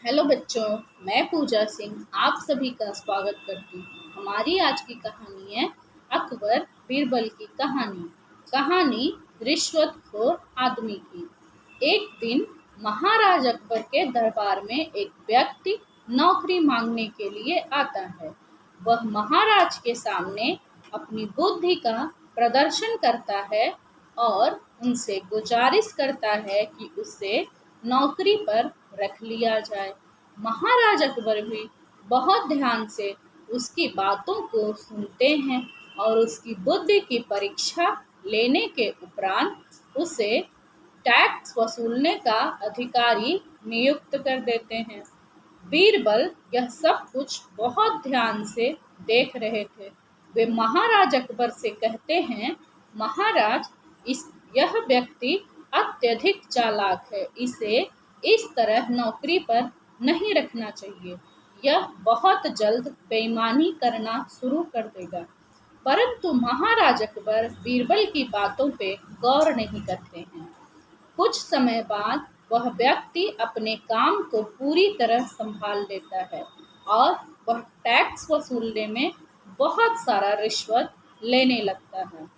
Hello बच्चों, मैं पूजा सिंह आप सभी का स्वागत करती हूँ। हमारी आज की कहानी है अकबर बीरबल की कहानी। कहानी रिश्वतखोर आदमी की। एक दिन महाराज अकबर के दरबार में एक व्यक्ति नौकरी मांगने के लिए आता है। वह महाराज के सामने अपनी बुद्धि का प्रदर्शन करता है और उनसे गुजारिश करता है कि उसे नौकरी पर रख लिया जाए। महाराज अकबर भी बहुत ध्यान से उसकी बातों को सुनते हैं और उसकी बुद्धि की परीक्षा लेने के उपरांत उसे टैक्स वसूलने का अधिकारी नियुक्त कर देते हैं। बीरबल यह सब कुछ बहुत ध्यान से देख रहे थे। वे महाराज अकबर से कहते हैं, महाराज, यह व्यक्ति अत्यधिक चालाक है। इसे इस तरह नौकरी पर नहीं रखना चाहिए। यह बहुत जल्द बेईमानी करना शुरू कर देगा। परंतु महाराज अकबर बीरबल की बातों पे गौर नहीं करते हैं। कुछ समय बाद वह व्यक्ति अपने काम को पूरी तरह संभाल लेता है और वह टैक्स वसूलने में बहुत सारा रिश्वत लेने लगता है।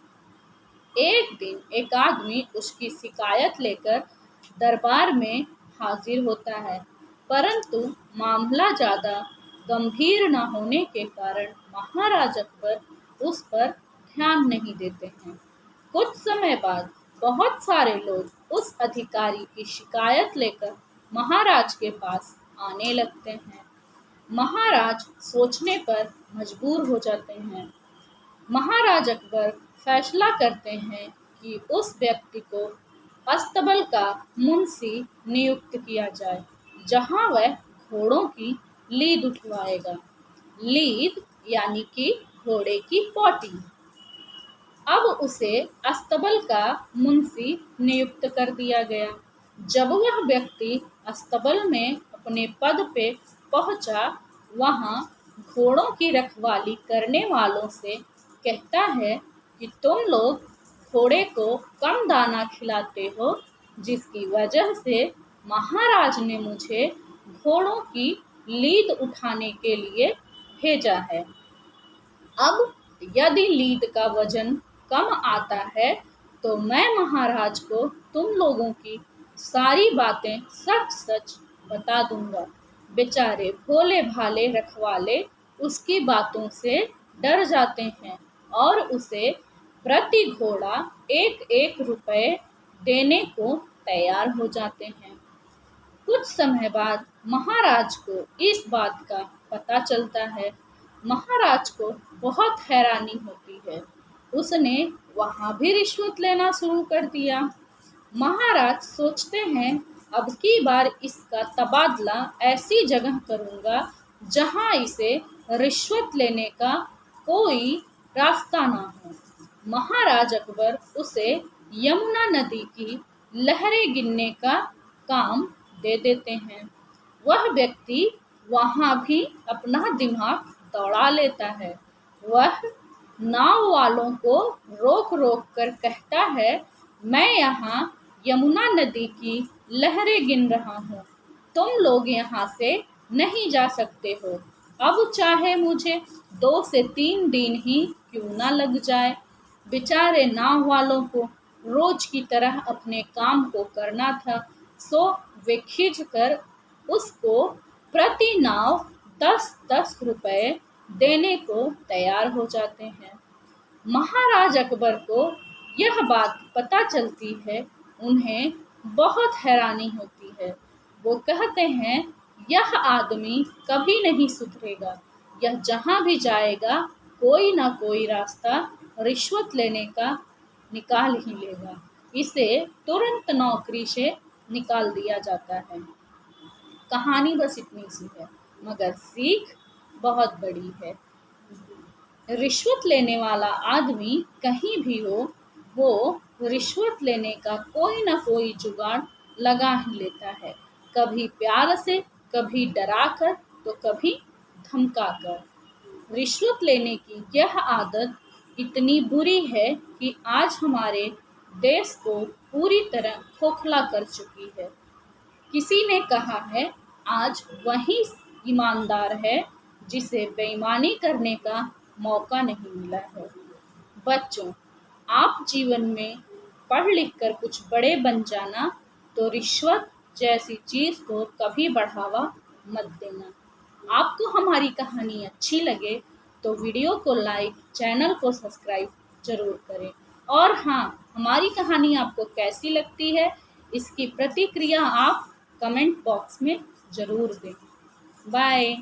एक दिन एक आदमी उसकी शिकायत लेकर दरबार में हाजिर होता है, परंतु मामला ज़्यादा गंभीर न होने के कारण महाराज अकबर उस पर ध्यान नहीं देते हैं। कुछ समय बाद बहुत सारे लोग उस अधिकारी की शिकायत लेकर महाराज के पास आने लगते हैं। महाराज सोचने पर मजबूर हो जाते हैं। महाराज अकबर फैसला करते हैं कि उस व्यक्ति को अस्तबल का मुंशी नियुक्त किया जाए, जहां वह घोड़ों की लीद उठवाएगा। लीद यानी कि घोड़े की पौटी। अब उसे अस्तबल का मुंशी नियुक्त कर दिया गया। जब वह व्यक्ति अस्तबल में अपने पद पे पहुंचा, वहां घोड़ों की रखवाली करने वालों से कहता है कि तुम लोग घोड़े को कम दाना खिलाते हो, जिसकी वजह से महाराज ने मुझे घोड़ों की लीद उठाने के लिए भेजा है। अब यदि लीद का वजन कम आता है तो मैं महाराज को तुम लोगों की सारी बातें सच सच बता दूंगा। बेचारे भोले भाले रखवाले उसकी बातों से डर जाते हैं और उसे प्रति घोड़ा 1-1 रुपए देने को तैयार हो जाते हैं। कुछ समय बाद महाराज को इस बात का पता चलता है। महाराज को बहुत हैरानी होती है। उसने वहाँ भी रिश्वत लेना शुरू कर दिया। महाराज सोचते हैं, अब की बार इसका तबादला ऐसी जगह करूँगा जहाँ इसे रिश्वत लेने का कोई रास्ता ना हो। महाराज अकबर उसे यमुना नदी की लहरें गिनने का काम दे देते हैं। वह व्यक्ति वहाँ भी अपना दिमाग दौड़ा लेता है। वह नाव वालों को रोक रोक कर कहता है, मैं यहाँ यमुना नदी की लहरें गिन रहा हूँ, तुम लोग यहाँ से नहीं जा सकते हो। अब चाहे मुझे 2 से 3 दिन ही क्यों ना लग जाए। बेचारे नाव वालों को रोज की तरह अपने काम को करना था, सो वे खिंच कर उसको प्रति नाव 10-10 रुपए देने को तैयार हो जाते हैं। महाराज अकबर को यह बात पता चलती है। उन्हें बहुत हैरानी होती है। वो कहते हैं, यह आदमी कभी नहीं सुधरेगा। यह जहाँ भी जाएगा कोई ना कोई रास्ता रिश्वत लेने का निकाल ही लेगा। इसे तुरंत नौकरी से निकाल दिया जाता है। कहानी बस इतनी सी है, मगर सीख बहुत बड़ी है। रिश्वत लेने वाला आदमी कहीं भी हो, वो रिश्वत लेने का कोई ना कोई जुगाड़ लगा ही लेता है। कभी प्यार से, कभी डरा कर, तो कभी धमका कर। रिश्वत लेने की यह आदत इतनी बुरी है कि आज हमारे देश को पूरी तरह खोखला कर चुकी है। किसी ने कहा है, आज वही ईमानदार है जिसे बेईमानी करने का मौका नहीं मिला है। बच्चों, आप जीवन में पढ़ लिख कर कुछ बड़े बन जाना, तो रिश्वत जैसी चीज़ को कभी बढ़ावा मत देना। आपको हमारी कहानी अच्छी लगे तो वीडियो को लाइक, चैनल को सब्सक्राइब जरूर करें। और हाँ, हमारी कहानी आपको कैसी लगती है, इसकी प्रतिक्रिया आप कमेंट बॉक्स में ज़रूर दें। बाय।